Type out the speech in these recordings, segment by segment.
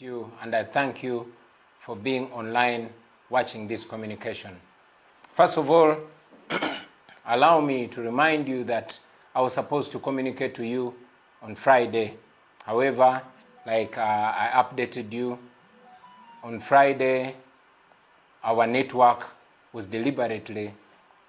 You and I thank you for being online watching this communication. First of all, allow me to remind you that I was supposed to communicate to you on Friday. However, like I updated you, on Friday our network was deliberately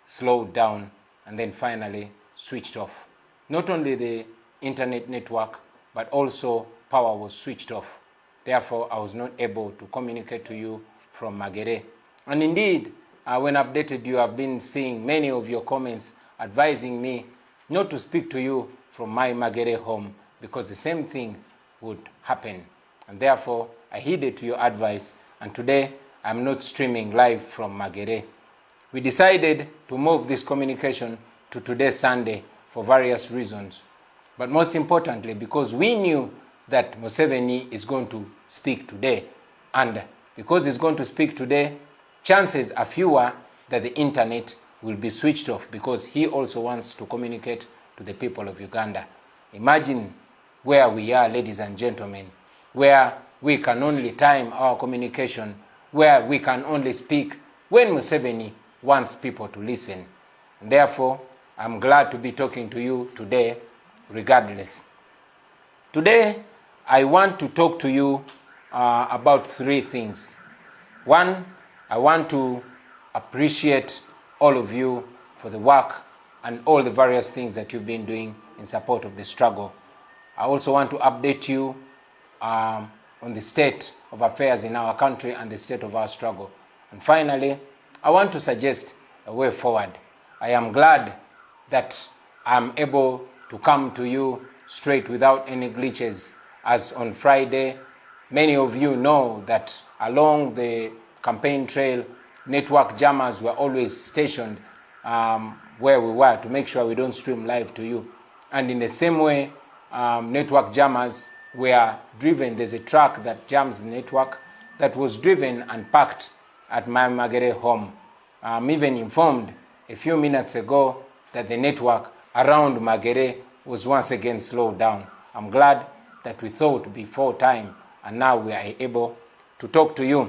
slowed down and then finally switched off. Not only the internet network, but also power was switched off. Therefore, I was not able to communicate to you from Magere. And indeed, when updated you, I've been seeing many of your comments advising me not to speak to you from my Magere home because the same thing would happen. And therefore, I heeded to your advice, and today I'm not streaming live from Magere. We decided to move this communication to today, Sunday, for various reasons. But most importantly, because we knew that Museveni is going to speak today. And because he's going to speak today, chances are fewer that the internet will be switched off because he also wants to communicate to the people of Uganda. Imagine where we are, ladies and gentlemen, where we can only time our communication, where we can only speak when Museveni wants people to listen. And therefore, I'm glad to be talking to you today, regardless. Today, I want to talk to you about three things. One, I want to appreciate all of you for the work and all the various things that you've been doing in support of the struggle. I also want to update you on the state of affairs in our country and the state of our struggle. And finally, I want to suggest a way forward. I am glad that I'm able to come to you straight without any glitches. As on Friday, many of you know that along the campaign trail, network jammers were always stationed where we were to make sure we don't stream live to you. And in the same way, network jammers were driven. There's a truck that jams the network that was driven and parked at my Magere home. I'm even informed a few minutes ago that the network around Magere was once again slowed down. I'm glad that we thought before time, and now we are able to talk to you.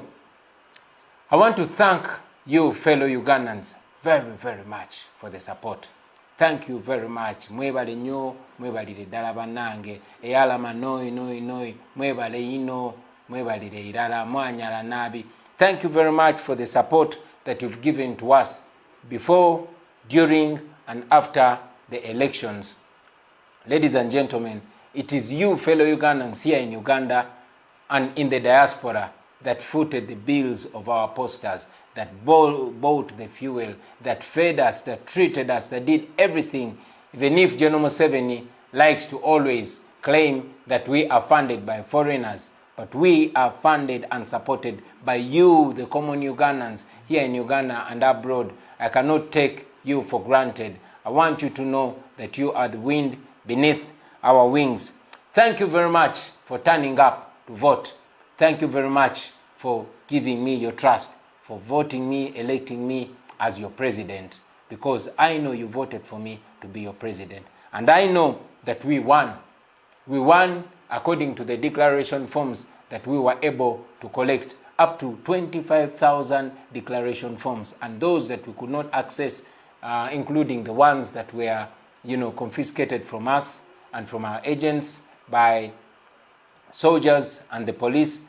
I want to thank you, fellow Ugandans, very, very much for the support. Thank you very much. Mwebale nyo, mwebalire ddala bannange, eyalama noi, mwebale ino, mwebalire irala, mwanyala nabi. Thank you very much for the support that you've given to us before, during, and after the elections. Ladies and gentlemen, it is you, fellow Ugandans here in Uganda and in the diaspora, that footed the bills of our posters, that bought the fuel, that fed us, that treated us, that did everything. Even if General Museveni likes to always claim that we are funded by foreigners, but we are funded and supported by you, the common Ugandans, here in Uganda and abroad. I cannot take you for granted. I want you to know that you are the wind beneath our wings. Thank you very much for turning up to vote. Thank you very much for giving me your trust, for voting me, electing me as your president, because I know you voted for me to be your president. And I know that we won. We won according to the declaration forms that we were able to collect, up to 25,000 declaration forms, and those that we could not access, including the ones that were confiscated from us and from our agents by soldiers and the police.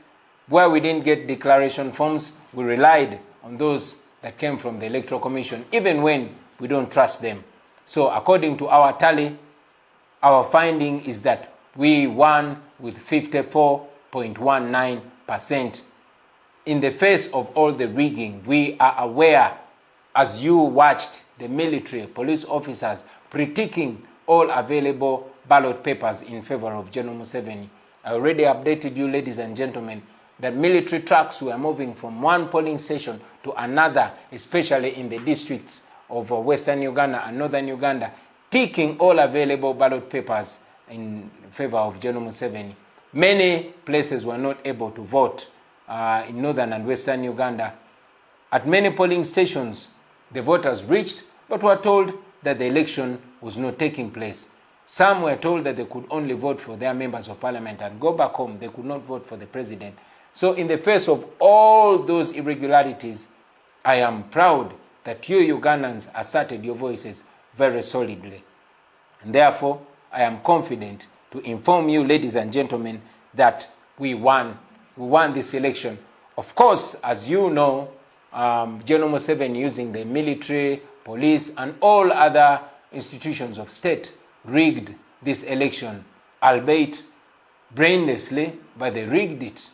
Where we didn't get declaration forms, we relied on those that came from the Electoral Commission, even when we don't trust them. So according to our tally, our finding is that we won with 54.19%. In the face of all the rigging, we are aware, as you watched the military police officers critiquing all available ballot papers in favor of General Museveni. I already updated you, ladies and gentlemen, that military trucks were moving from one polling station to another, especially in the districts of Western Uganda and Northern Uganda, taking all available ballot papers in favor of General Museveni. Many places were not able to vote in Northern and Western Uganda. At many polling stations, the voters reached, but were told that the election was not taking place. Some were told that they could only vote for their members of parliament and go back home. They could not vote for the president. So in the face of all those irregularities, I am proud that you Ugandans asserted your voices very solidly. And therefore, I am confident to inform you, ladies and gentlemen, that we won this election. Of course, as you know, General Museveni, using the military, police, and all other institutions of state, rigged this election, albeit brainlessly, but they rigged it.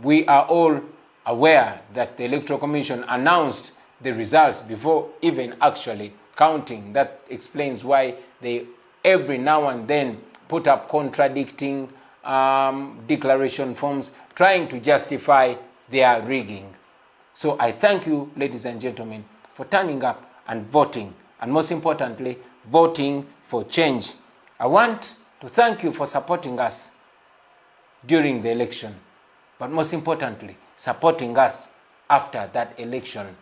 We are all aware that the Electoral Commission announced the results before even actually counting. That explains why they every now and then put up contradicting declaration forms, trying to justify their rigging. So I thank you, ladies and gentlemen, for turning up and voting, and most importantly, voting for change. I want to thank you for supporting us during the election, but most importantly, supporting us after that election.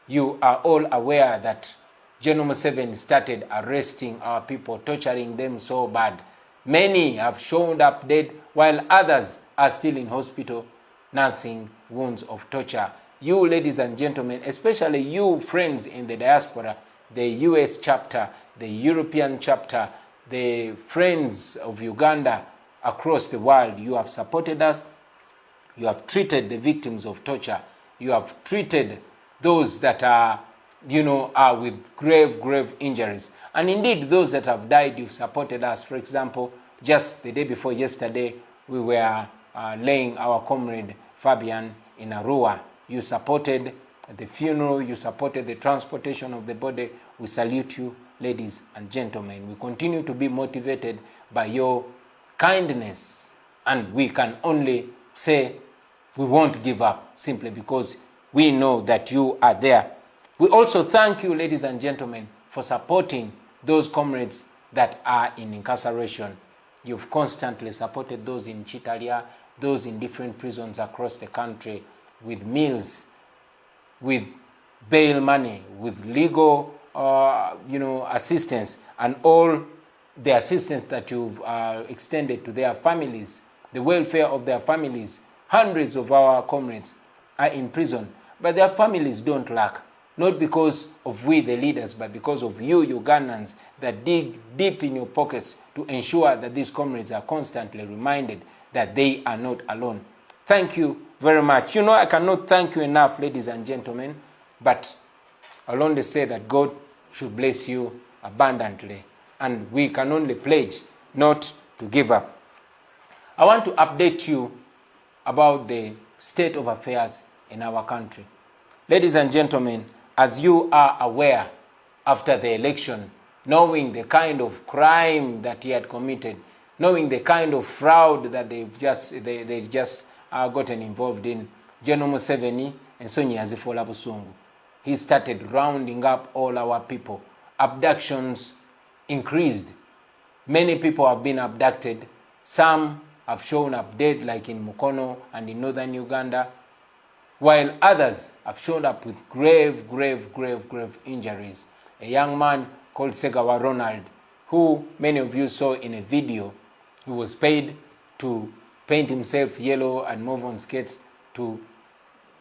You are all aware that General Museveni started arresting our people, torturing them so bad. Many have shown up dead, while others are still in hospital, nursing wounds of torture. You, ladies and gentlemen, especially you friends in the diaspora, the US chapter, the European chapter, the friends of Uganda across the world, you have supported us. You have treated the victims of torture. You have treated those that are with grave injuries. And indeed, those that have died, you've supported us. For example, just the day before yesterday, we were laying our comrade Fabian in Arua. You supported the funeral. You supported the transportation of the body. We salute you, ladies and gentlemen. We continue to be motivated by your kindness. And we can only say we won't give up, simply because we know that you are there. We also thank you, ladies and gentlemen, for supporting those comrades that are in incarceration. You've constantly supported those in Chitalia, those in different prisons across the country, with meals, with bail money, with legal assistance, and all the assistance that you've extended to their families, the welfare of their families. Hundreds of our comrades are in prison, but their families don't lack. Not because of we, the leaders, but because of you, Ugandans, that dig deep in your pockets to ensure that these comrades are constantly reminded that they are not alone. Thank you very much. I cannot thank you enough, ladies and gentlemen, but I'll only say that God should bless you abundantly, and we can only pledge not to give up. I want to update you about the state of affairs in our country. Ladies and gentlemen, as you are aware, after the election, knowing the kind of crime that he had committed, knowing the kind of fraud that they just gotten involved in, General Museveni and Sonia Zifola Busungu, he started rounding up all our people. Abductions increased. Many people have been abducted. Some have shown up dead, like in Mukono and in northern Uganda, while others have shown up with grave injuries. A young man called Segawa Ronald, who many of you saw in a video, who was paid to paint himself yellow and move on skates to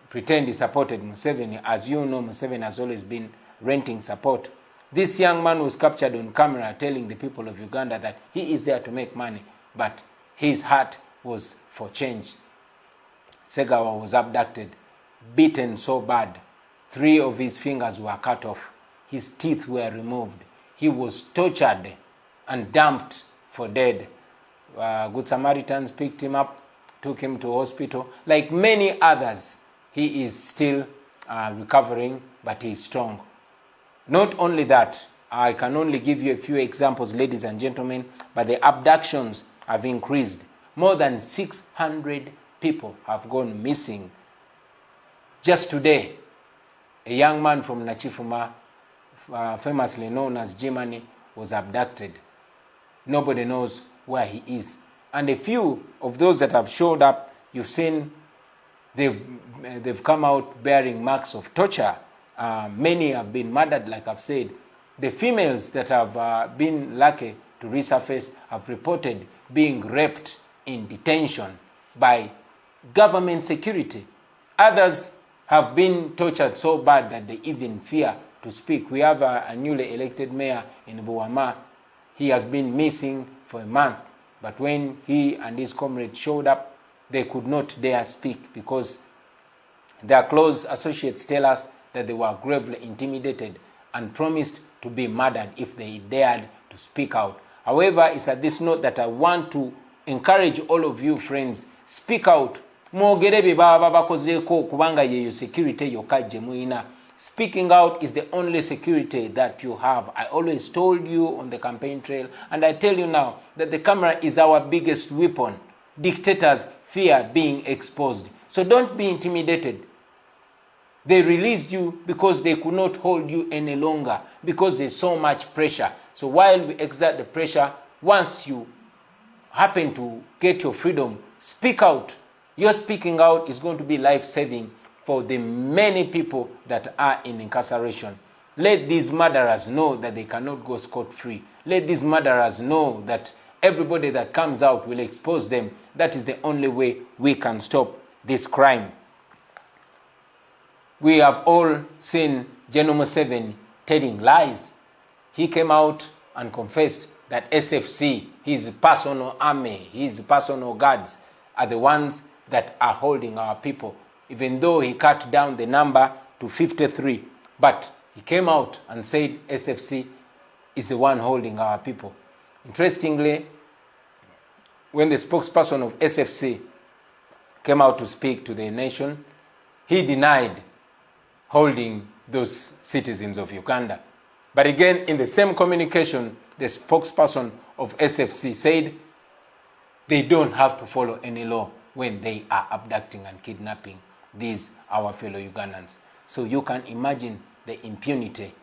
pretend he supported Museveni. As you know, Museveni has always been renting support. This young man was captured on camera telling the people of Uganda that he is there to make money, but his heart was for change. Segawa was abducted, beaten so bad. 3 of his fingers were cut off. His teeth were removed. He was tortured and dumped for dead. Good Samaritans picked him up, took him to hospital. Like many others, he is still recovering, but he is strong. Not only that, I can only give you a few examples, ladies and gentlemen, but the abductions have increased. More than 600 people have gone missing. Just today, a young man from Nachifuma, famously known as Jimani, was abducted. Nobody knows where he is. And a few of those that have showed up, you've seen they've come out bearing marks of torture. Many have been murdered, like I've said. The females that have been lucky to resurface, have reported being raped in detention by government security. Others have been tortured so bad that they even fear to speak. We have a newly elected mayor in Buama. He has been missing for a month, but when he and his comrades showed up, they could not dare speak because their close associates tell us that they were gravely intimidated and promised to be murdered if they dared to speak out. However, it's at this note that I want to encourage all of you friends, speak out. Speaking out is the only security that you have. I always told you on the campaign trail, and I tell you now, that the camera is our biggest weapon. Dictators fear being exposed. So don't be intimidated. They released you because they could not hold you any longer, because there's so much pressure. So while we exert the pressure, once you happen to get your freedom, speak out. Your speaking out is going to be life-saving for the many people that are in incarceration. Let these murderers know that they cannot go scot-free. Let these murderers know that everybody that comes out will expose them. That is the only way we can stop this crime. We have all seen General Museveni telling lies. He came out and confessed that SFC, his personal army, his personal guards, are the ones that are holding our people, even though he cut down the number to 53. But he came out and said SFC is the one holding our people. Interestingly, when the spokesperson of SFC came out to speak to the nation, he denied holding those citizens of Uganda. But again, in the same communication, the spokesperson of SFC said they don't have to follow any law when they are abducting and kidnapping these our fellow Ugandans. So you can imagine the impunity.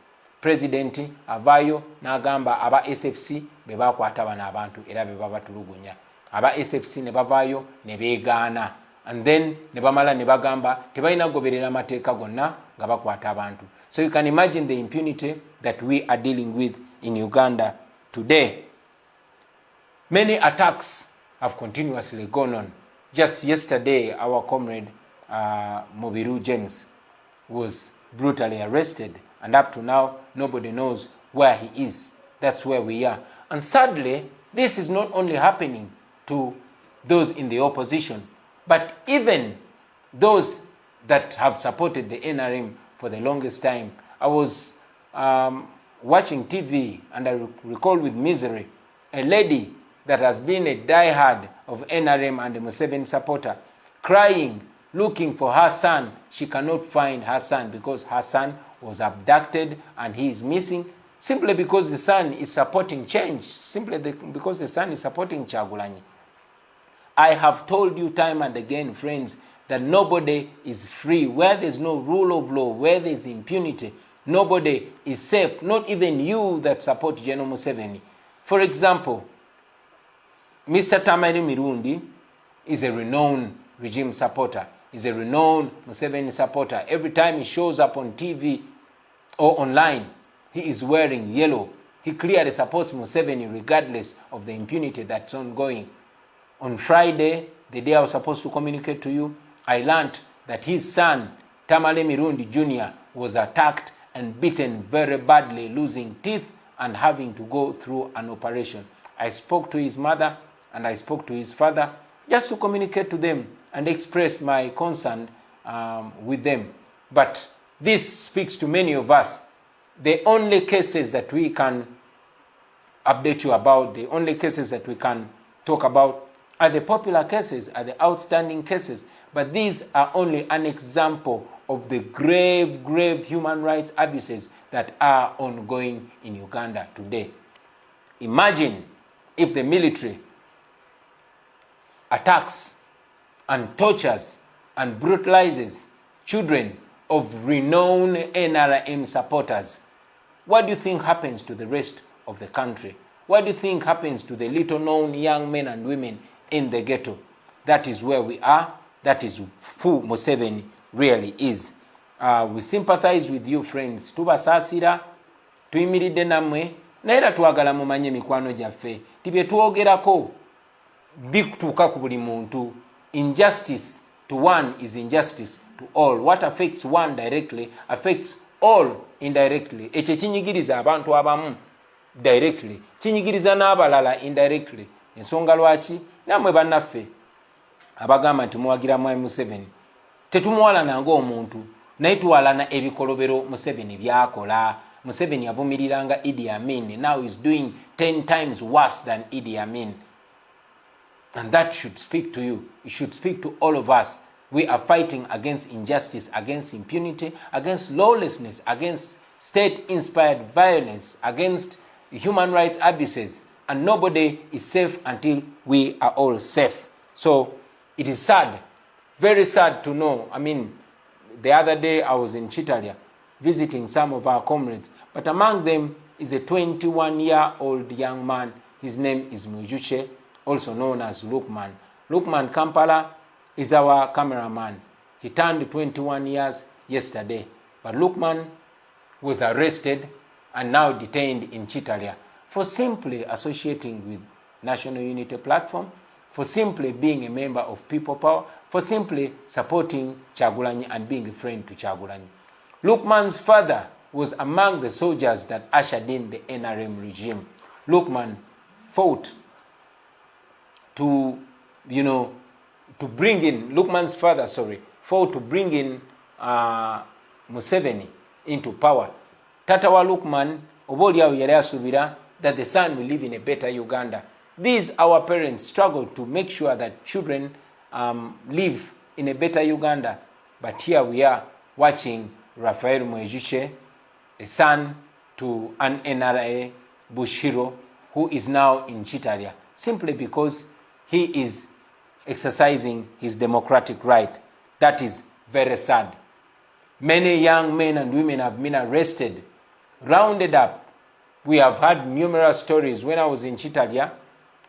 President avayo n'agamba aba SFC bebakwata bana abantu era bebabatulugunya. Aba SFC ne bavayo ne beegaana. And then ne bamala ne bagamba tebalina goberera mateeka gonna nga bakwata abantu. So you can imagine the impunity that we are dealing with in Uganda today. Many attacks have continuously gone on. Just yesterday, our comrade Mobiru James was brutally arrested, and up to now, nobody knows where he is. That's where we are. And sadly, this is not only happening to those in the opposition, but even those that have supported the NRM for the longest time. I was watching TV, and I recall with misery a lady that has been a diehard of NRM and the Museveni supporter, crying, looking for her son. She cannot find her son because her son was abducted and he is missing, simply because the son is supporting change, because the son is supporting Chagulanyi. I have told you time and again, friends, that nobody is free. Where there's no rule of law, where there's impunity, nobody is safe, not even you that support General Museveni. For example, Mr. Tamari Mirundi is a renowned regime supporter. He's a renowned Museveni supporter. Every time he shows up on TV or online, he is wearing yellow. He clearly supports Museveni regardless of the impunity that's ongoing. On Friday, the day I was supposed to communicate to you, I learned that his son, Tamale Mirundi Jr., was attacked and beaten very badly, losing teeth and having to go through an operation. I spoke to his mother and I spoke to his father just to communicate to them and express my concern with them. But this speaks to many of us. The only cases that we can update you about, the only cases that we can talk about are the popular cases, are the outstanding cases. But these are only an example of the grave, grave human rights abuses that are ongoing in Uganda today. Imagine if the military attacks and tortures and brutalizes children of renowned NRM supporters. What do you think happens to the rest of the country? What do you think happens to the little known young men and women in the ghetto? That is where we are. That is who Museveni really is. We sympathize with you, friends. Tubasasira, tuyimiridde namwe, naye era twagala mumanye mikwano gyaffe ti bye twogerako bikutuuka ku buli muntu. Injustice to one is injustice to all. What affects one directly affects all indirectly. Ekyo kinyigiriza abantu abamu directly, kinyigiriza n'abalala indirectly. Ensonga lwaki namwe bannaffe abagamba nti muwagira Mwami Museveni tetumuwalana ng'omuntu naye tuwalana ebikolobero Museveni byakola. Museveni yavumiriranga Idi Amin. Now he's doing 10 times worse than Idi Amin. And that should speak to you. It should speak to all of us. We are fighting against injustice, against impunity, against lawlessness, against state-inspired violence, against human rights abuses. And nobody is safe until we are all safe. So it is sad, very sad to know. I mean, the other day I was in Chitalia visiting some of our comrades. But among them is a 21-year-old young man. His name is Mujuche, also known as Lukman. Lukman Kampala is our cameraman. He turned 21 years yesterday. But Lukman was arrested and now detained in Chitalia for simply associating with National Unity Platform, for simply being a member of People Power, for simply supporting Kyagulanyi and being a friend to Kyagulanyi. Lukman's father was among the soldiers that ushered in the NRM regime. Lukman fought to bring in, Lukman's father, fought to bring in Museveni into power. Tata wa Lukman, oboliawo yali asubira that the son will live in a better Uganda. These, our parents, struggled to make sure that children live in a better Uganda. But here we are watching Raphael Mwejuche, a son to an NRA Bush hero, who is now in Chitalia, simply because he is exercising his democratic right. That is very sad. Many young men and women have been arrested, rounded up. We have had numerous stories. When I was in Chitalia,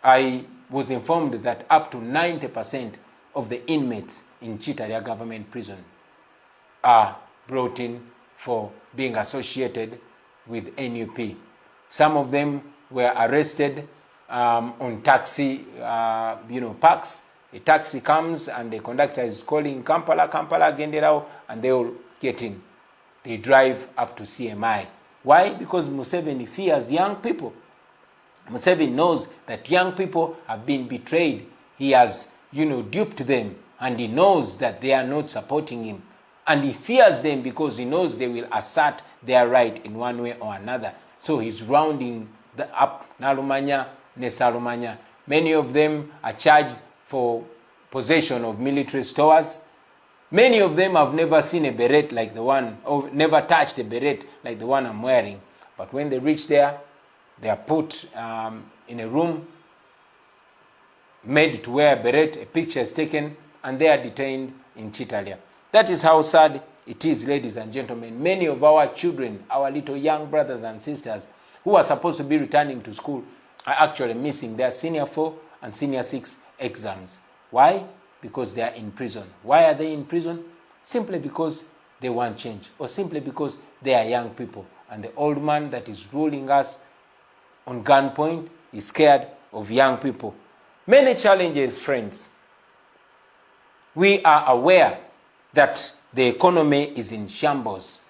I was informed that up to 90% of the inmates in Chitalia government prison are brought in for being associated with NUP. Some of them were arrested on taxi, parks. A taxi comes and the conductor is calling Kampala, Genderao, and they all get in. They drive up to CMI. Why? Because Museveni fears young people. Museveni knows that young people have been betrayed. He has, duped them, and he knows that they are not supporting him. And he fears them because he knows they will assert their right in one way or another. So he's rounding up Nalumanya, Nesalumanya. Many of them are charged for possession of military stores. Many of them have never seen a beret like the one, or never touched a beret like the one I'm wearing. But when they reach there, they are put in a room, made to wear a beret, a picture is taken, and they are detained in Chitalia. That is how sad it is, ladies and gentlemen. Many of our children, our little young brothers and sisters, who are supposed to be returning to school, are actually missing their senior 4 and senior 6 exams. Why? Because they are in prison. Why are they in prison? Simply because they want change, or simply because they are young people. And the old man that is ruling us on gunpoint is scared of young people. Many challenges, friends. We are aware that the economy is in shambles.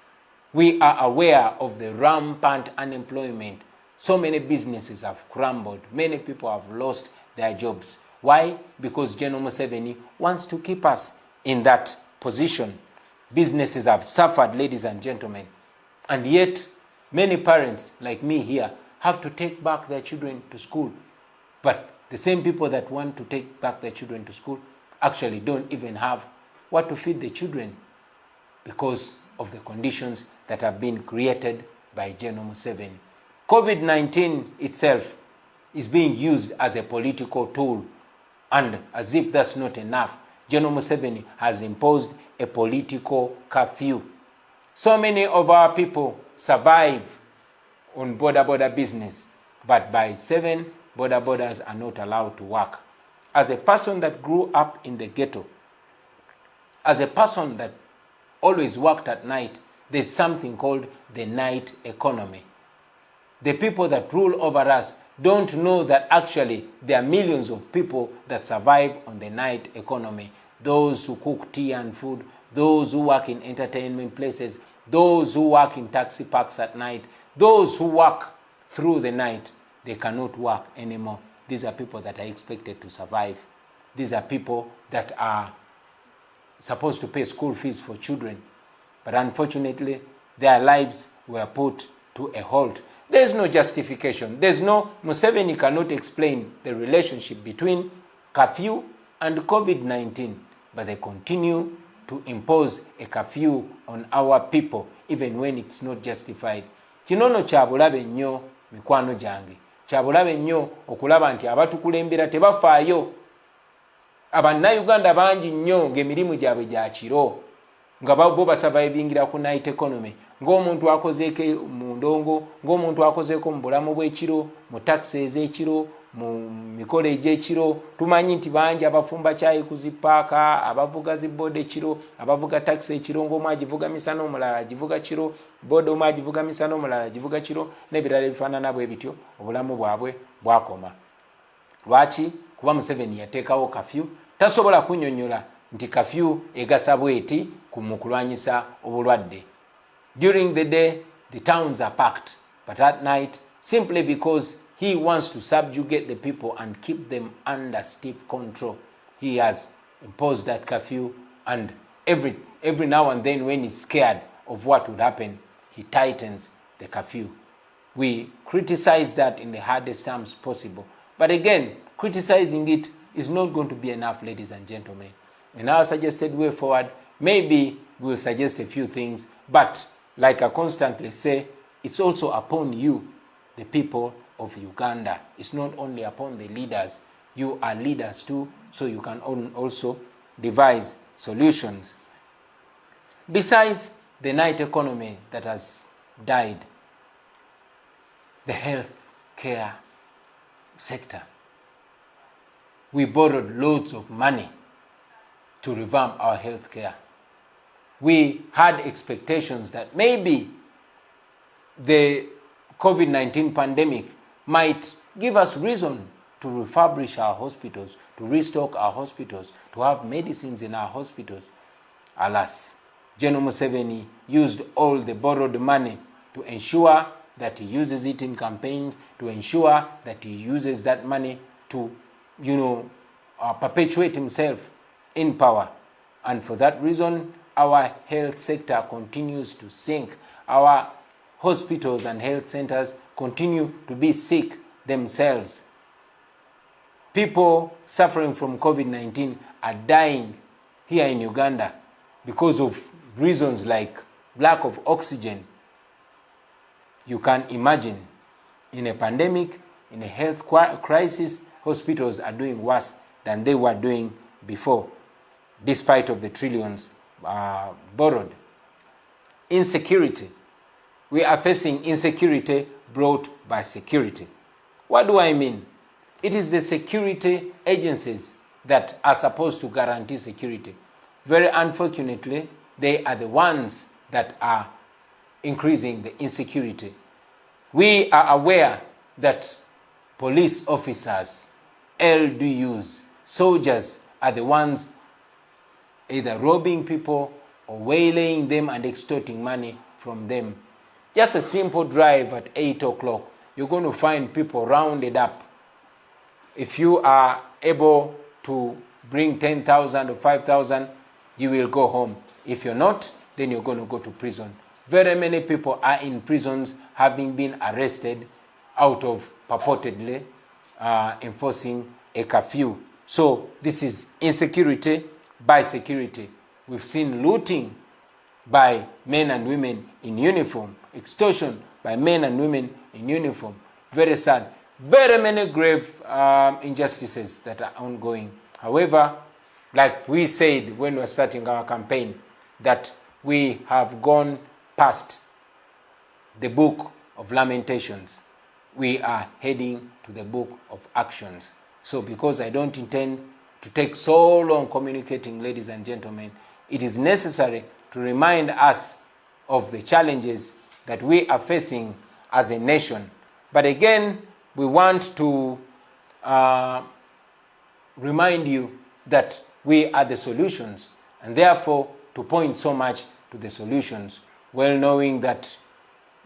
We are aware of the rampant unemployment. So many businesses have crumbled. Many people have lost their jobs. Why? Because General Museveni wants to keep us in that position. Businesses have suffered, ladies and gentlemen. And yet, many parents, like me here, have to take back their children to school. But the same people that want to take back their children to school actually don't even have what to feed the children because of the conditions that have been created by General Museveni. COVID-19 itself is being used as a political tool, and as if that's not enough, General Museveni has imposed a political curfew. So many of our people survive on border business, but by 7, borders are not allowed to work. As a person that grew up in the ghetto, as a person that always worked at night, there's something called the night economy. the people that rule over us don't know that actually there are millions of people that survive on the night economy. Those who cook tea and food, those who work in entertainment places, those who work in taxi parks at night, those who work through the night, they cannot work anymore. These are people that are expected to survive. These are people that are supposed to pay school fees for children. But unfortunately, their lives were put to a halt. There's no justification. Museveni cannot explain the relationship between curfew and COVID-19, but they continue to impose a curfew on our people, even when it's not justified. Kinono kyabulabe nnyo mikwano gyange. Kyabulabe nnyo okulaba nti abatukulembera tebafaayo. Abannayuganda bangi nnyo ng'emirimu gyabwe gya kiro, nga bo basurvivingira ku night economy, ng'omuntu akozeeko mu ndongo, ng'omuntu akozeeko mu bulamu bw'ekiro, mu taxi ez'ekiro, mu mikolo egy'ekiro. Tumanyi nti bangi abafumba kyayi ku zipaaka, abavuga zibooda ekiro, abavuga taxi ekiro, ng'omu agivuga misana omulala agivuga kiro, booda omu agivuga misana omulala agivuga kiro, n'ebirala ebifaanana bwe bityo. Obulamu bwabwe bwakoma. Lwaki? Kuba Museveni yateekawo kafyu. Tasobola kunnyonnyola nti kafyu egasa bweti mu kulwanyisa obulwadde. During the day, the towns are packed, but at night, simply because he wants to subjugate the people and keep them under stiff control, he has imposed that curfew, and every now and then when he's scared of what would happen, he tightens the curfew. We criticize that in the hardest terms possible. But again, criticizing it is not going to be enough, ladies and gentlemen. In our suggested way forward, maybe we'll suggest a few things, but like I constantly say, it's also upon you, the people of Uganda. It's not only upon the leaders. You are leaders too, so you can also devise solutions. Besides the night economy that has died, the health care sector, we borrowed loads of money to revamp our health care. We had expectations that maybe the COVID-19 pandemic might give us reason to refurbish our hospitals, to restock our hospitals, to have medicines in our hospitals. Alas, General Museveni used all the borrowed money to ensure that he uses it in campaigns, to ensure that he uses that money to, perpetuate himself in power. And for that reason, our health sector continues to sink. Our hospitals and health centers continue to be sick themselves. People suffering from COVID-19 are dying here in Uganda because of reasons like lack of oxygen. You can imagine, in a pandemic, in a health crisis, hospitals are doing worse than they were doing before, despite of the trillions borrowed. Insecurity. We are facing insecurity brought by security. What do I mean? It is the security agencies that are supposed to guarantee security. Very unfortunately, they are the ones that are increasing the insecurity. We are aware that police officers, LDUs, soldiers are the ones either robbing people or waylaying them and extorting money from them. Just a simple drive at 8 o'clock, you're going to find people rounded up. If you are able to bring 10,000 or 5,000, you will go home. If you're not, then you're going to go to prison. Very many people are in prisons having been arrested out of purportedly enforcing a curfew. So this is insecurity by security. We've seen looting by men and women in uniform, extortion by men and women in uniform. Very sad. Very many grave injustices that are ongoing. However, like we said when we were starting our campaign, that we have gone past the book of lamentations. We are heading to the book of actions. So because I don't intend to take so long communicating, ladies and gentlemen, it is necessary to remind us of the challenges that we are facing as a nation. But again, we want to remind you that we are the solutions, and therefore to point so much to the solutions, well knowing that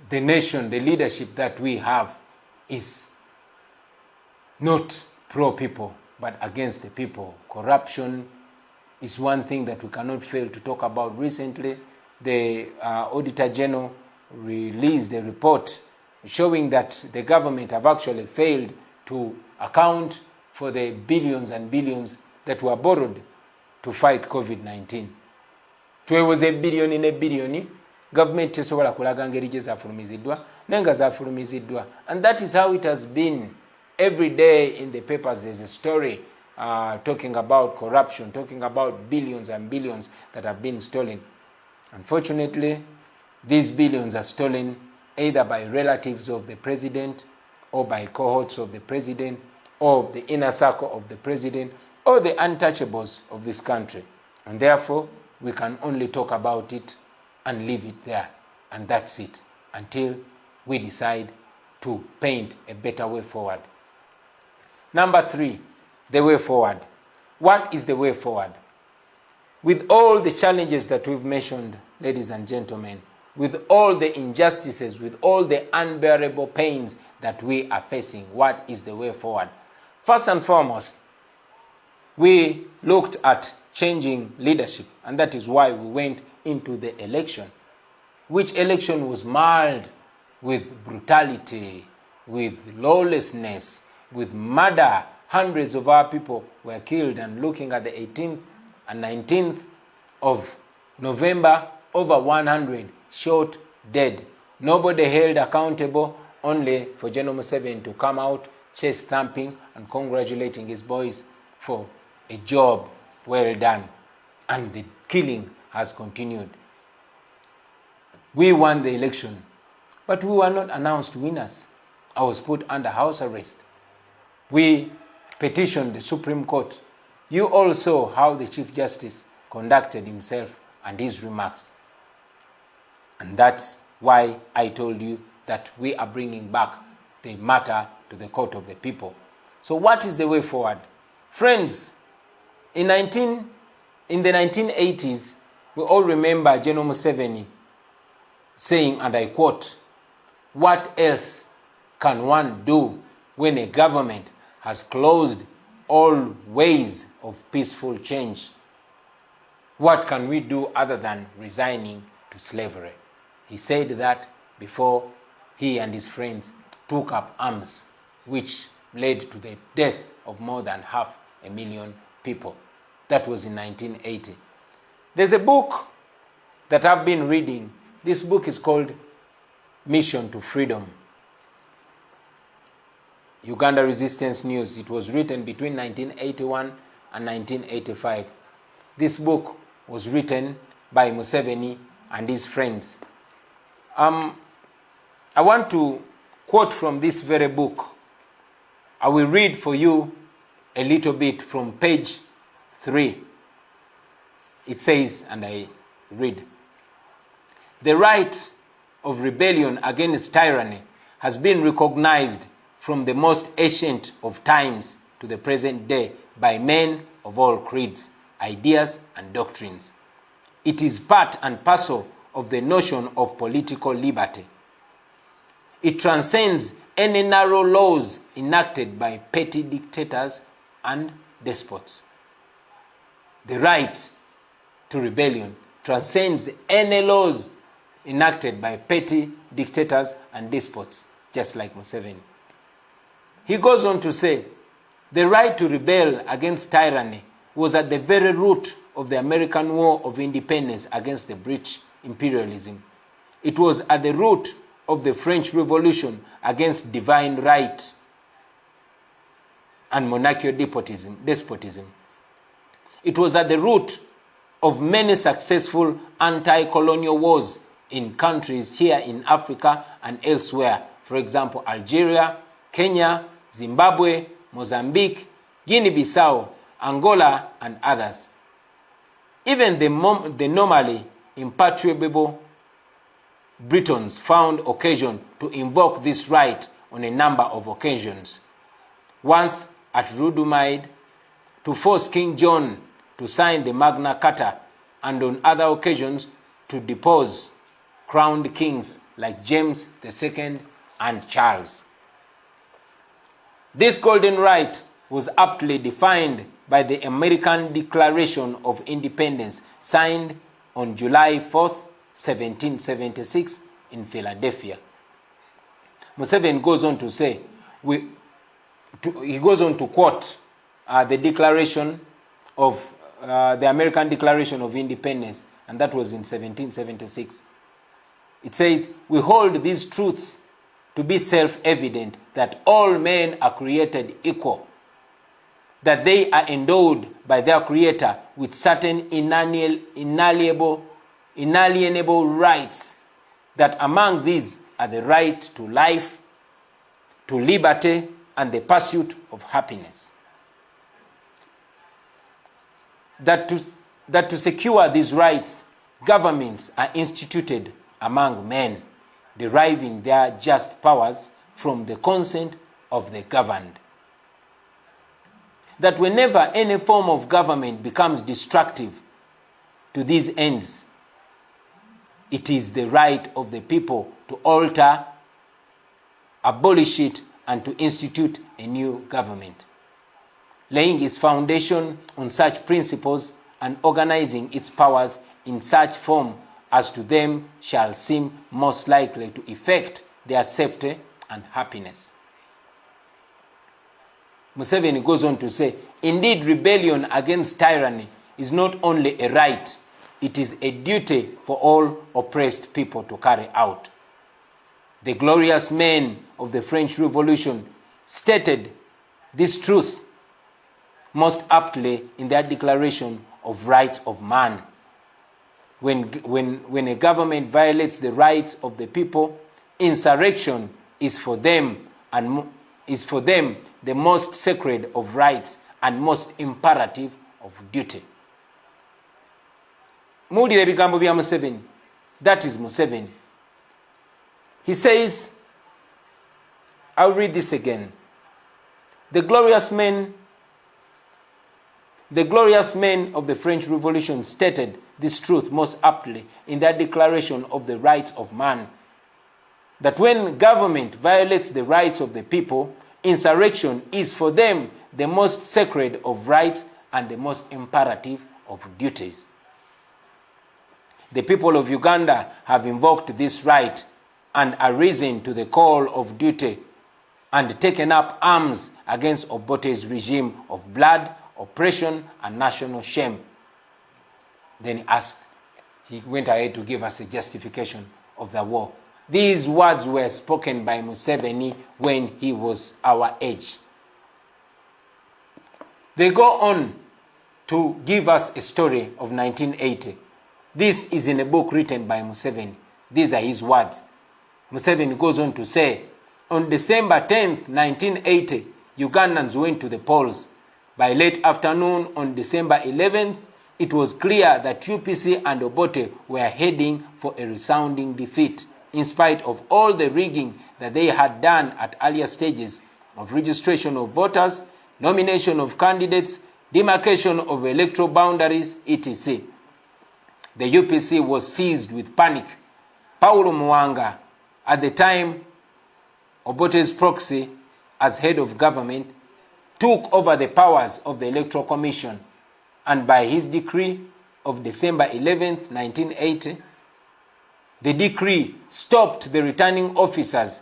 the nation, the leadership that we have is not pro-people, but against the people. Corruption is one thing that we cannot fail to talk about. Recently, the Auditor General released a report showing that the government have actually failed to account for the billions and billions that were borrowed to fight COVID-19. Twewoze billion ne billion, government tesobola kulaga ngeri gye zaafulumiziddwa nenga zaafulumiziddwa. And that is how it has been. Every day in the papers there's a story talking about corruption, talking about billions and billions that have been stolen. Unfortunately, these billions are stolen either by relatives of the president, or by cohorts of the president, or the inner circle of the president, or the untouchables of this country. And therefore, we can only talk about it and leave it there. And that's it, until we decide to paint a better way forward. Number 3, the way forward. What is the way forward? With all the challenges that we've mentioned, ladies and gentlemen, with all the injustices, with all the unbearable pains that we are facing, what is the way forward? First and foremost, we looked at changing leadership, and that is why we went into the election, which election was marred with brutality, with lawlessness, with murder. Hundreds of our people were killed, and looking at the 18th and 19th of November, over 100 shot dead. Nobody held accountable, only for General Museveni to come out chest thumping and congratulating his boys for a job well done. And the killing has continued. We won the election, but we were not announced winners. I was put under house arrest. We petitioned the Supreme Court. You all saw how the Chief Justice conducted himself and his remarks. And that's why I told you that we are bringing back the matter to the court of the people. So what is the way forward? Friends, in the 1980s, we all remember General Museveni saying, and I quote, "What else can one do when a government has closed all ways of peaceful change? What can we do other than resigning to slavery?" He said that before he and his friends took up arms, which led to the death of more than 500,000 people. That was in 1980. There's a book that I've been reading. This book is called Mission to Freedom, Uganda Resistance News. It was written between 1981 and 1985. This book was written by Museveni and his friends. I want to quote from this very book. I will read for you a little bit from page 3. It says, and I read, "The right of rebellion against tyranny has been recognized from the most ancient of times to the present day by men of all creeds, ideas, and doctrines. It is part and parcel of the notion of political liberty. It transcends any narrow laws enacted by petty dictators and despots." The right to rebellion transcends any laws enacted by petty dictators and despots, just like Museveni. He goes on to say, "The right to rebel against tyranny was at the very root of the American War of Independence against the British imperialism. It was at the root of the French Revolution against divine right and monarchical despotism. It was at the root of many successful anti-colonial wars in countries here in Africa and elsewhere. For example, Algeria, Kenya, Zimbabwe, Mozambique, Guinea-Bissau, Angola, and others. Even the normally imperturbable Britons found occasion to invoke this right on a number of occasions. Once at Rudumaid, to force King John to sign the Magna Carta, and on other occasions to depose crowned kings like James II and Charles. This golden right was aptly defined by the American Declaration of Independence signed on July 4, 1776 in Philadelphia. Museveni goes on to say, he goes on to quote the Declaration of the American Declaration of Independence, and that was in 1776. It says, "We hold these truths to be self-evident, that all men are created equal, that they are endowed by their Creator with certain inalienable rights, that among these are the right to life, to liberty, and the pursuit of happiness. That to secure these rights, governments are instituted among men, deriving their just powers from the consent of the governed. That whenever any form of government becomes destructive to these ends, it is the right of the people to alter, abolish it, and to institute a new government, laying its foundation on such principles and organizing its powers in such form as to them shall seem most likely to effect their safety and happiness." Museveni goes on to say, "Indeed, rebellion against tyranny is not only a right, it is a duty for all oppressed people to carry out. The glorious men of the French Revolution stated this truth most aptly in their Declaration of Rights of Man. When a government violates the rights of the people, insurrection is for them the most sacred of rights and most imperative of duty." Muwulire ebigambo bya Museveni. That is Museveni. He says, I'll read this again. The glorious men of the French Revolution stated this truth most aptly in their Declaration of the Rights of Man, that when government violates the rights of the people, insurrection is for them the most sacred of rights and the most imperative of duties. The people of Uganda have invoked this right and arisen to the call of duty and taken up arms against Obote's regime of blood, oppression, and national shame. Then he went ahead to give us a justification of the war. These words were spoken by Museveni when he was our age. They go on to give us a story of 1980. This is in a book written by Museveni. These are his words. Museveni goes on to say, on December 10th, 1980, Ugandans went to the polls. By late afternoon on December 11th, it was clear that UPC and Obote were heading for a resounding defeat, in spite of all the rigging that they had done at earlier stages of registration of voters, nomination of candidates, demarcation of electoral boundaries, etc. The UPC was seized with panic. Paulo Muwanga, at the time Obote's proxy as head of government, took over the powers of the Electoral Commission, and by his decree of December 11th, 1980, the decree stopped the returning officers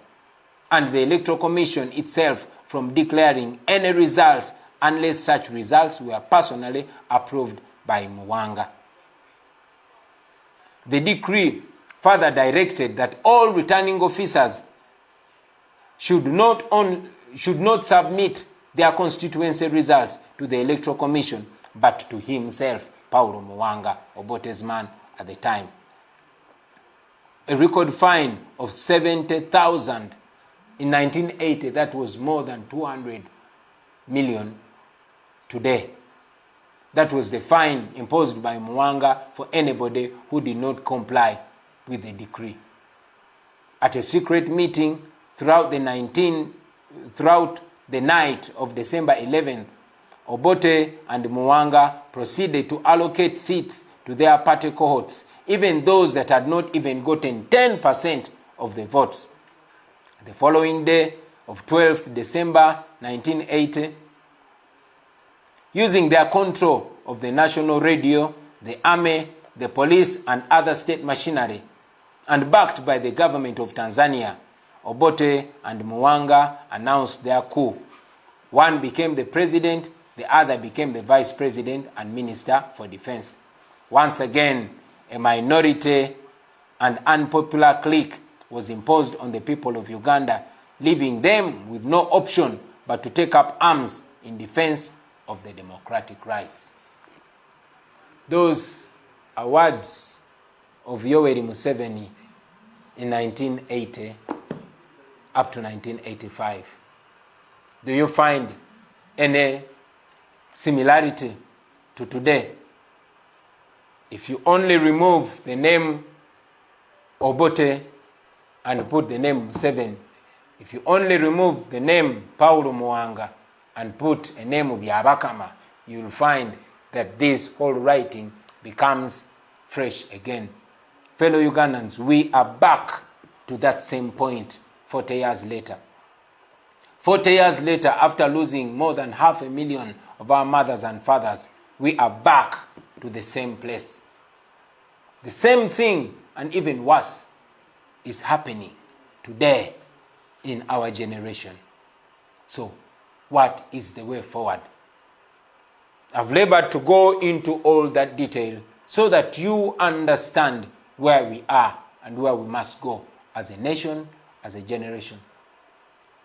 and the Electoral Commission itself from declaring any results unless such results were personally approved by Muwanga. The decree further directed that all returning officers should not submit their constituency results to the Electoral Commission, but to himself, Paulo Muwanga, Obote's man at the time. A record fine of 70,000 in 1980, that was more than 200 million today. That was the fine imposed by Muwanga for anybody who did not comply with the decree. At a secret meeting throughout the night of December 11th, Obote and Muwanga proceeded to allocate seats to their party cohorts, even those that had not even gotten 10% of the votes. The following day of 12th December 1980, using their control of the national radio, the army, the police, and other state machinery, and backed by the government of Tanzania, Obote and Muwanga announced their coup. One became the president, the other became the vice president and minister for defense. Once again, a minority and unpopular clique was imposed on the people of Uganda, leaving them with no option but to take up arms in defense of the democratic rights. Those are words of Yoweri Museveni in 1980 up to 1985. Do you find any similarity to today? If you only remove the name Obote and put the name Museveni, if you only remove the name Paulo Muwanga and put a name of Byabakama, you will find that this whole writing becomes fresh again. Fellow Ugandans, we are back to that same point 40 years later. 40 years later, after losing more than 500,000 of our mothers and fathers, we are back to the same place. The same thing, and even worse, is happening today in our generation. So, what is the way forward? I've labored to go into all that detail so that you understand where we are and where we must go as a nation, as a generation.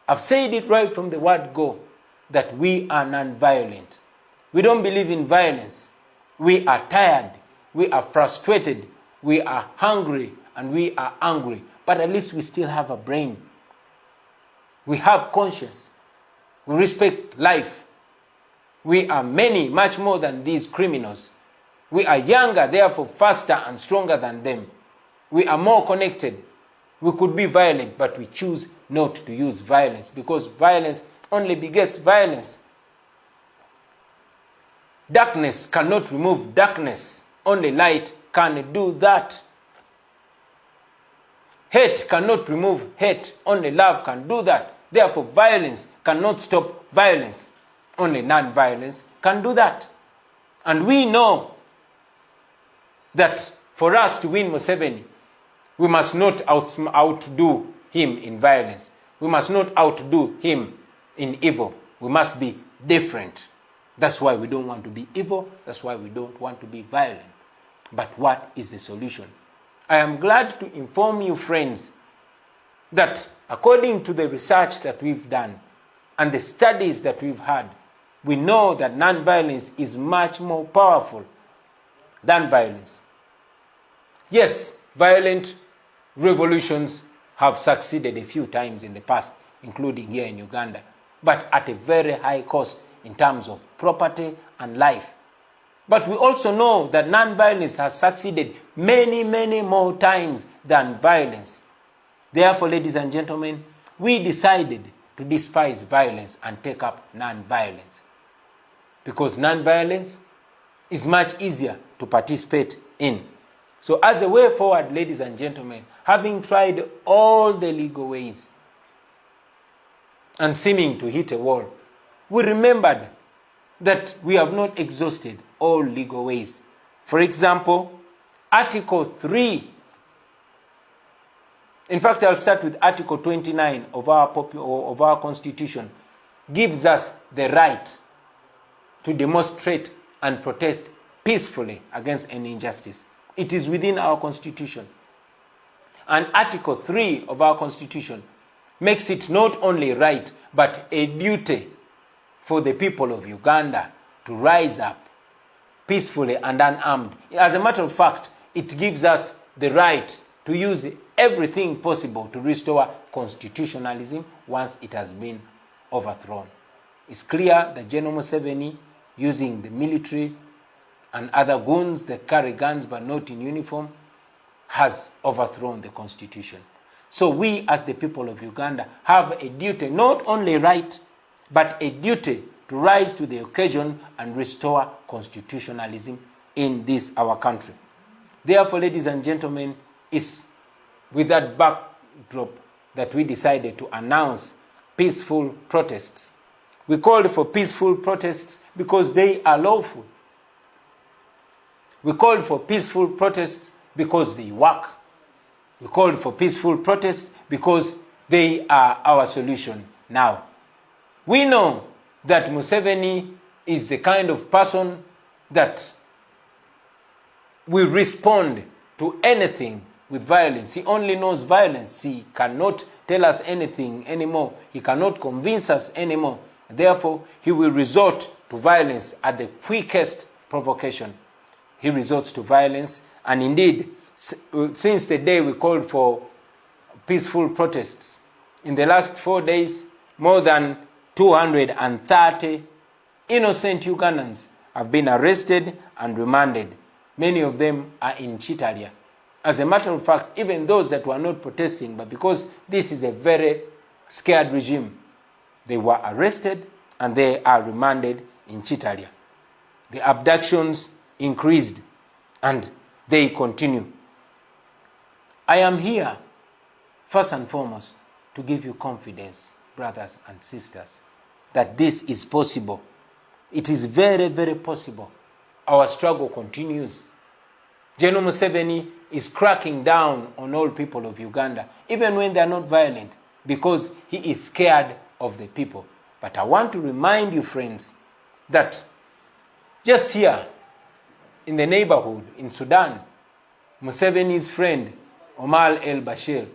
I've said it right from the word go that we are non-violent. We don't believe in violence. We are tired. We are frustrated. We are hungry and we are angry. But at least we still have a brain. We have conscience. We respect life. We are many, much more than these criminals. We are younger, therefore faster and stronger than them. We are more connected. We could be violent, but we choose not to use violence because violence only begets violence. Darkness cannot remove darkness. Only light can do that. Hate cannot remove hate. Only love can do that. Therefore, violence cannot stop violence. Only non-violence can do that. And we know that for us to win Museveni, we must not outdo him in violence. We must not outdo him in evil. We must be different. That's why we don't want to be evil. That's why we don't want to be violent. But what is the solution? I am glad to inform you, friends, that according to the research that we've done and the studies that we've had, we know that non-violence is much more powerful than violence. Yes, violent revolutions have succeeded a few times in the past, including here in Uganda, but at a very high cost in terms of property and life. But we also know that non-violence has succeeded many, many more times than violence. Therefore, ladies and gentlemen, we decided to despise violence and take up non-violence. Because non-violence is much easier to participate in. So as a way forward, ladies and gentlemen, having tried all the legal ways and seeming to hit a wall, we remembered that we have not exhausted all legal ways. For example, Article 3. In fact, I'll start with Article 29 of our Constitution, gives us the right to demonstrate and protest peacefully against any injustice. It is within our Constitution. And Article 3 of our Constitution makes it not only right, but a duty for the people of Uganda to rise up peacefully and unarmed. As a matter of fact, it gives us the right to use everything possible to restore constitutionalism once it has been overthrown. It's clear that General Museveni, using the military and other goons that carry guns but not in uniform, has overthrown the constitution. So we as the people of Uganda have a duty, not only right, but a duty to rise to the occasion and restore constitutionalism in this our country. Therefore, ladies and gentlemen, it's with that backdrop that we decided to announce peaceful protests. We called for peaceful protests because they are lawful. We called for peaceful protests because they work. We called for peaceful protests because they are our solution now. We know that Museveni is the kind of person that will respond to anything with violence. He only knows violence. He cannot tell us anything anymore. He cannot convince us anymore. Therefore, he will resort to violence at the quickest provocation. He resorts to violence, and indeed, since the day we called for peaceful protests, in the last 4 days, more than 230 innocent Ugandans have been arrested and remanded. Many of them are in Chitalia. As a matter of fact, even those that were not protesting, but because this is a very scared regime, they were arrested and they are remanded in Chitalia. The abductions increased and they continue. I am here, first and foremost, to give you confidence, brothers and sisters, that this is possible. It is very, very possible. Our struggle continues. General Museveni is cracking down on all people of Uganda, even when they are not violent, because he is scared of the people. But I want to remind you, friends, that just here in the neighborhood in Sudan, Museveni's friend Omar el-Bashir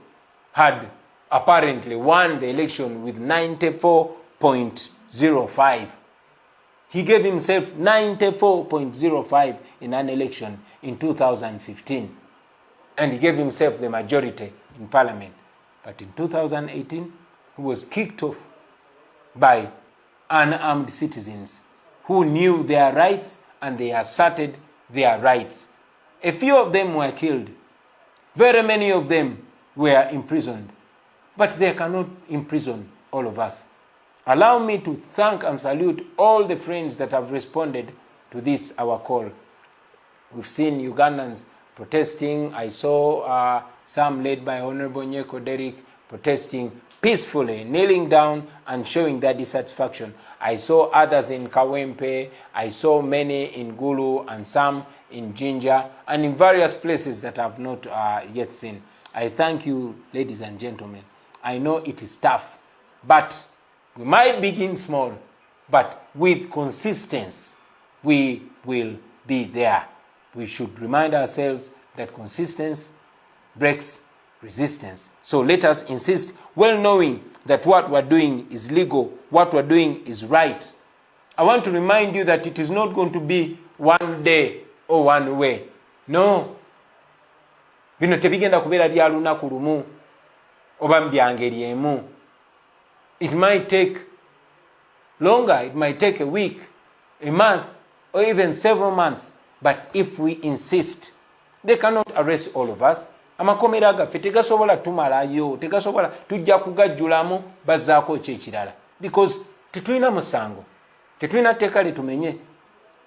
had apparently won the election with 94.05. He gave himself 94.05 in an election in 2015. And he gave himself the majority in parliament. But in 2018, he was kicked off by unarmed citizens who knew their rights and they asserted their rights. A few of them were killed. Very many of them were imprisoned. But they cannot imprison all of us. Allow me to thank and salute all the friends that have responded to this, our call. We've seen Ugandans protesting. I saw some led by Honorable Nyeko Derrick protesting peacefully, kneeling down and showing their dissatisfaction. I saw others in Kawempe. I saw many in Gulu and some in Jinja and in various places that I have not yet seen. I thank you, ladies and gentlemen. I know it is tough, but we might begin small, but with consistency, we will be there. We should remind ourselves that consistency breaks resistance. So let us insist, well knowing that what we're doing is legal, what we're doing is right. I want to remind you that it is not going to be one day or one way. No. Bino tebigenda kubeera bya lunaku lumu oba bya ngeri emu. It might take longer, it might take a week, a month, or even several months. But if we insist, they cannot arrest all of us. Amakomera gaffe tegasobola tumalayo, tegasobola tujja kugajjulamu bazzaako kyekirala. Because tetulina musango, tetulina tteeka litumenye.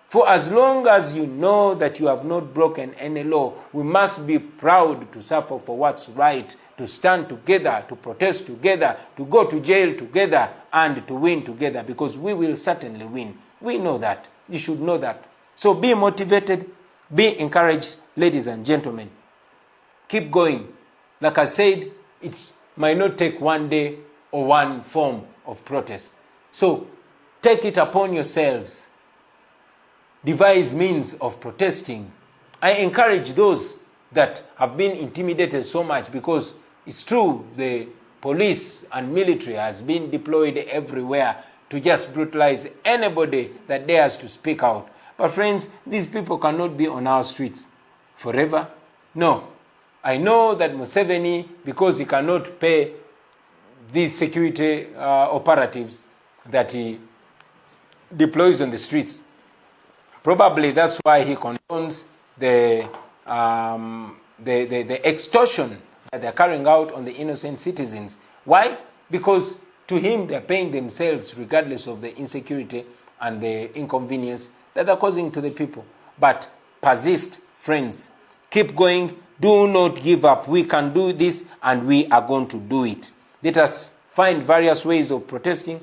For as long as you know that you have not broken any law, we must be proud to suffer for what's right, to stand together, to protest together, to go to jail together, and to win together, because we will certainly win. We know that. You should know that. So be motivated, be encouraged, ladies and gentlemen. Keep going. Like I said, it might not take one day or one form of protest. So take it upon yourselves. Devise means of protesting. I encourage those that have been intimidated so much, because it's true, the police and military has been deployed everywhere to just brutalize anybody that dares to speak out. But friends, these people cannot be on our streets forever. No. I know that Museveni, because he cannot pay these security operatives that he deploys on the streets, probably that's why he condones the extortion that they're carrying out on the innocent citizens. Why? Because to him, they're paying themselves regardless of the insecurity and the inconvenience that they're causing to the people. But persist, friends. Keep going. Do not give up. We can do this, and we are going to do it. Let us find various ways of protesting,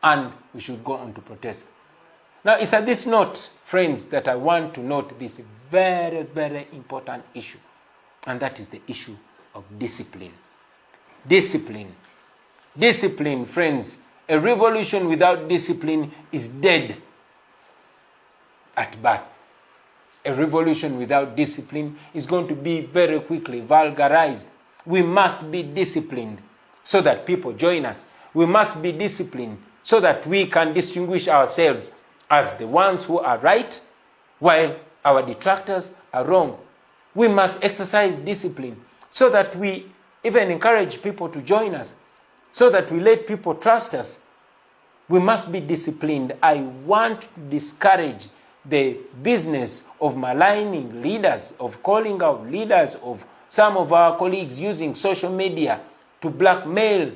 and we should go on to protest. Now, it's at this note, friends, that I want to note this very, very important issue, and that is the issue of discipline. Discipline. Discipline, friends. A revolution without discipline is dead at birth. A revolution without discipline is going to be very quickly vulgarized. We must be disciplined so that people join us. We must be disciplined so that we can distinguish ourselves as the ones who are right, while our detractors are wrong. We must exercise discipline so that we even encourage people to join us, so that we let people trust us. We must be disciplined. I want to discourage the business of maligning leaders, of calling out leaders, of some of our colleagues using social media to blackmail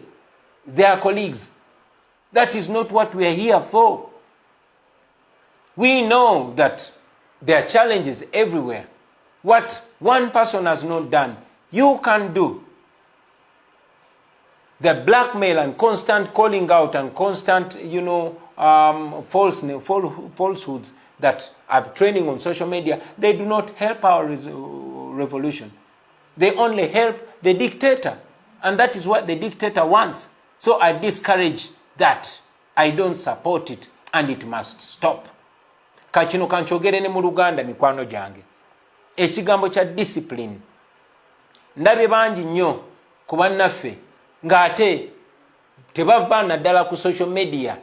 their colleagues. That is not what we are here for. We know that there are challenges everywhere. What one person has not done, you can do. The blackmail and constant calling out and constant, falsehoods that are trending on social media, they do not help our revolution. They only help the dictator. And that is what the dictator wants. So I discourage that. I don't support it, and it must stop. Kachino kanchogere ne mu Uganda mikwano jange. Ekigambo kya discipline. Ndabye bangi nnyo ku bannaffe ng'ate tebava naddala ku social media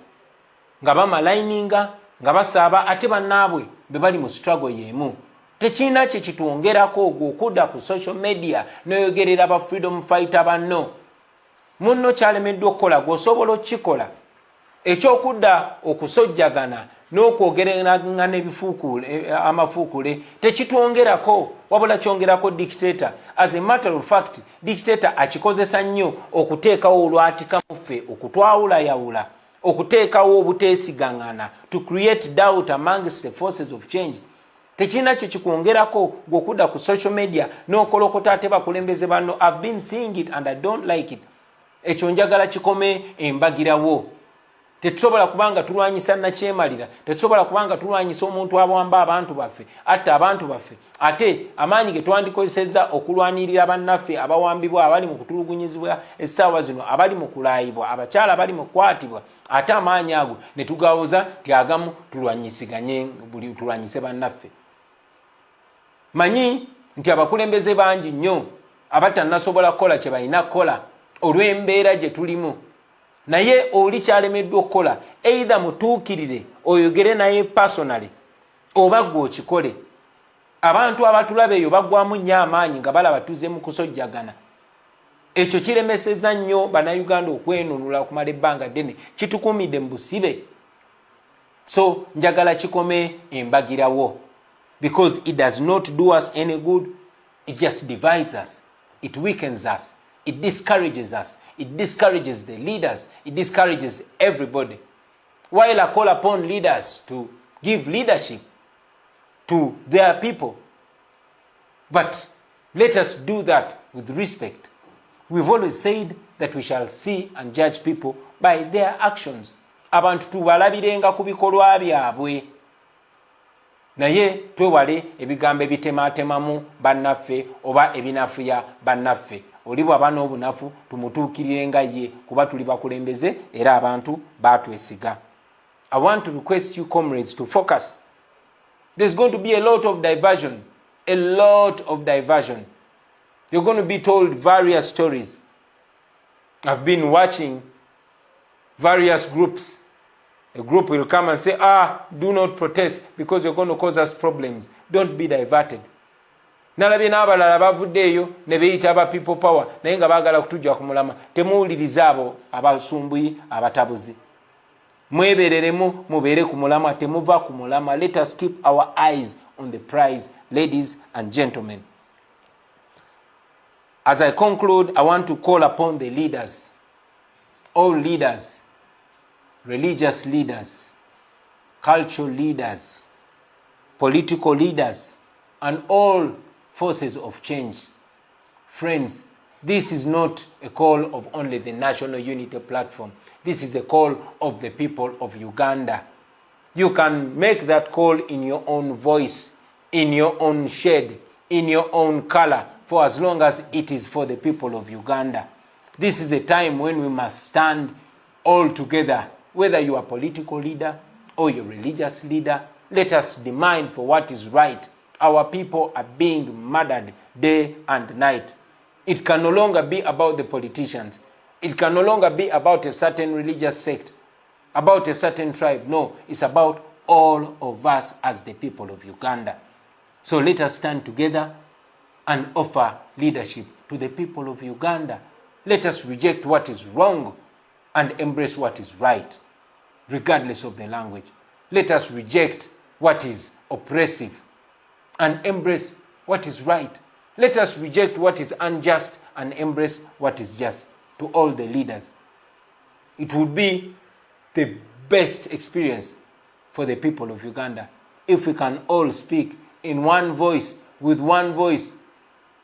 nga bamalininga nga basaaba ate bannaabwe be bali mu struggle y'emu. Tekina kye kitwongerako okudda ku social media n'oyogerera aba freedom fighter banno. Munno kyalemeddwa okukola gw'osobola okikola. Ekyokudda okusojjagana n'okwogeragana n'ebifuukule amafuukule tekitwongerako, wabula kyongerako dictator. As a matter of fact, dictator akikozesa nnyo okuteekawo olwatika-muffe, okutwawulayawula, okuteekawo obuteesigangana, to create doubt amongst the forces of change. Tekina kye kikwongerako gw'okudda ku social media n'okolokota ate bakulembeze banno. I've been seeing it and I don't like it. Ekyo njagala kikome embagirawo. Tetusobola kubanga tulwanyisa nakyemalira, tetusobola kubanga tulwanyisa omuntu abawamba abantu baffe, atta abantu baffe, ate amaanyi ge twandikozesezza okulwanirira bannaffe abawambibwa, abali mu kutulugunyizibwa essaawa zino, abali mu kulaayibwa, abakyala abali mu kukwatibwa, ate amaanyi ago ne tugawoza ti agamu tulwanyisiganye, buli tulwanyise bannaffe. Manyi nti abakulembeze bangi nnyo abatannasobola kukola kye balina kukola olw'embeera gye tulimu. Naye oli kyalemeddwa okukola, either mutuukirire oyogere naye personally oba gwe okikole. Abantu abatulaba eyo bagwamu nnyo amaanyi nga balaba tuze mu kusojjagana. Ekyo kiremesezza nnyo bannayuganda okwenunula okumala ebbanga ddene, kitukuumidde mu busibe. So njagala kikome embagirawo, because it does not do us any good. It just divides us, it weakens us, it discourages us, it discourages the leaders, it discourages everybody. While I call upon leaders to give leadership to their people, but let us do that with respect. We've always said that we shall see and judge people by their actions. Abantu tubalabirenga ku bikolwa byabwe. Naye twewale ebigambo ebitematemamu bannaffe oba ebinafuya bannaffe. Oli bw'aba n'obunafu tumutuukirire nga ye, kuba tuli bakulembeze era abantu batwesiga. I want to request you comrades to focus. There's going to be a lot of diversion. A lot of diversion. You're going to be told various stories. I've been watching various groups. A group will come and say, do not protest because you're going to cause us problems. Don't be diverted. Nalabye n'abalala bavuddeeyo ne beeyita aba people power naye nga baagala kutujja ku mulama. Temuwuliriza abo abasumbuyi abatabuzi. Mwebereremu mubeere ku mulama, temuva ku mulama. Let us keep our eyes on the prize, ladies and gentlemen. As I conclude, I want to call upon the leaders, all leaders, religious leaders, cultural leaders, political leaders, and all forces of change. Friends, this is not a call of only the National Unity Platform. This is a call of the people of Uganda. You can make that call in your own voice, in your own shade, in your own color, for as long as it is for the people of Uganda. This is a time when we must stand all together, whether you are a political leader or you're a religious leader. Let us demand for what is right. Our people are being murdered day and night. It can no longer be about the politicians. It can no longer be about a certain religious sect, about a certain tribe. No, it's about all of us as the people of Uganda. So let us stand together and offer leadership to the people of Uganda. Let us reject what is wrong and embrace what is right, regardless of the language. Let us reject what is oppressive and embrace what is right. Let us reject what is unjust and embrace what is just. To all the leaders, it would be the best experience for the people of Uganda if we can all speak in one voice, with one voice.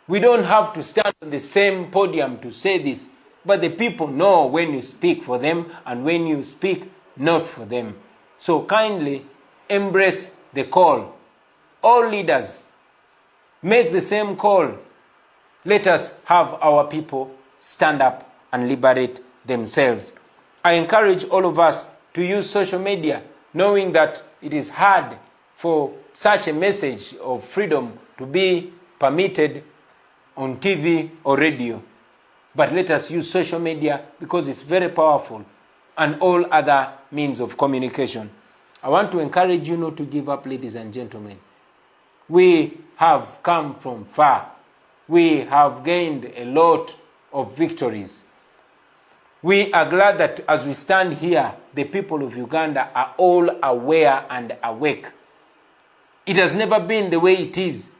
We don't have to stand on the same podium to say this, but the people know when you speak for them and when you speak not for them. So kindly embrace the call. All leaders, make the same call. Let us have our people stand up and liberate themselves. I encourage all of us to use social media, knowing that it is hard for such a message of freedom to be permitted on TV or radio. But let us use social media because it's very powerful, and all other means of communication. I want to encourage you not to give up, ladies and gentlemen. We have come from far. We have gained a lot of victories. We are glad that as we stand here, the people of Uganda are all aware and awake. It has never been the way it is.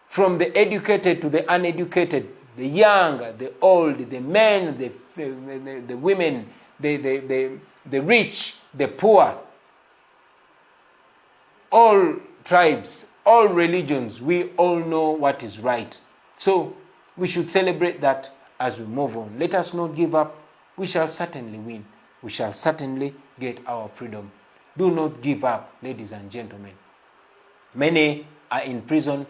From the educated to the uneducated, the young, the old, the men, the women, the rich, the poor, all tribes, all religions, we all know what is right. So we should celebrate that as we move on. Let us not give up. We shall certainly win. We shall certainly get our freedom. Do not give up, ladies and gentlemen. Many are in prison.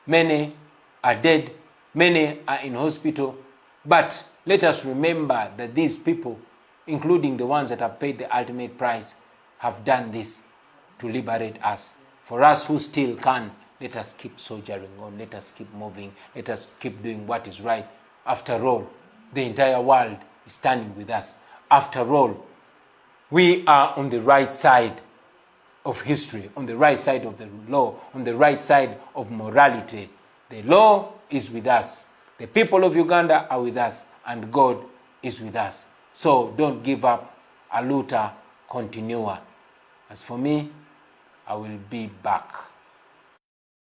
Many are dead. Many are in hospital. But let us remember that these people, including the ones that have paid the ultimate price, have done this to liberate us. For us who still can, let us keep soldiering on. Let us keep moving. Let us keep doing what is right. After all, the entire world is standing with us. After all, we are on the right side of history, on the right side of the law, on the right side of morality. The law is with us. The people of Uganda are with us, and God is with us. So don't give up. A luta continua. As for me, I will be back.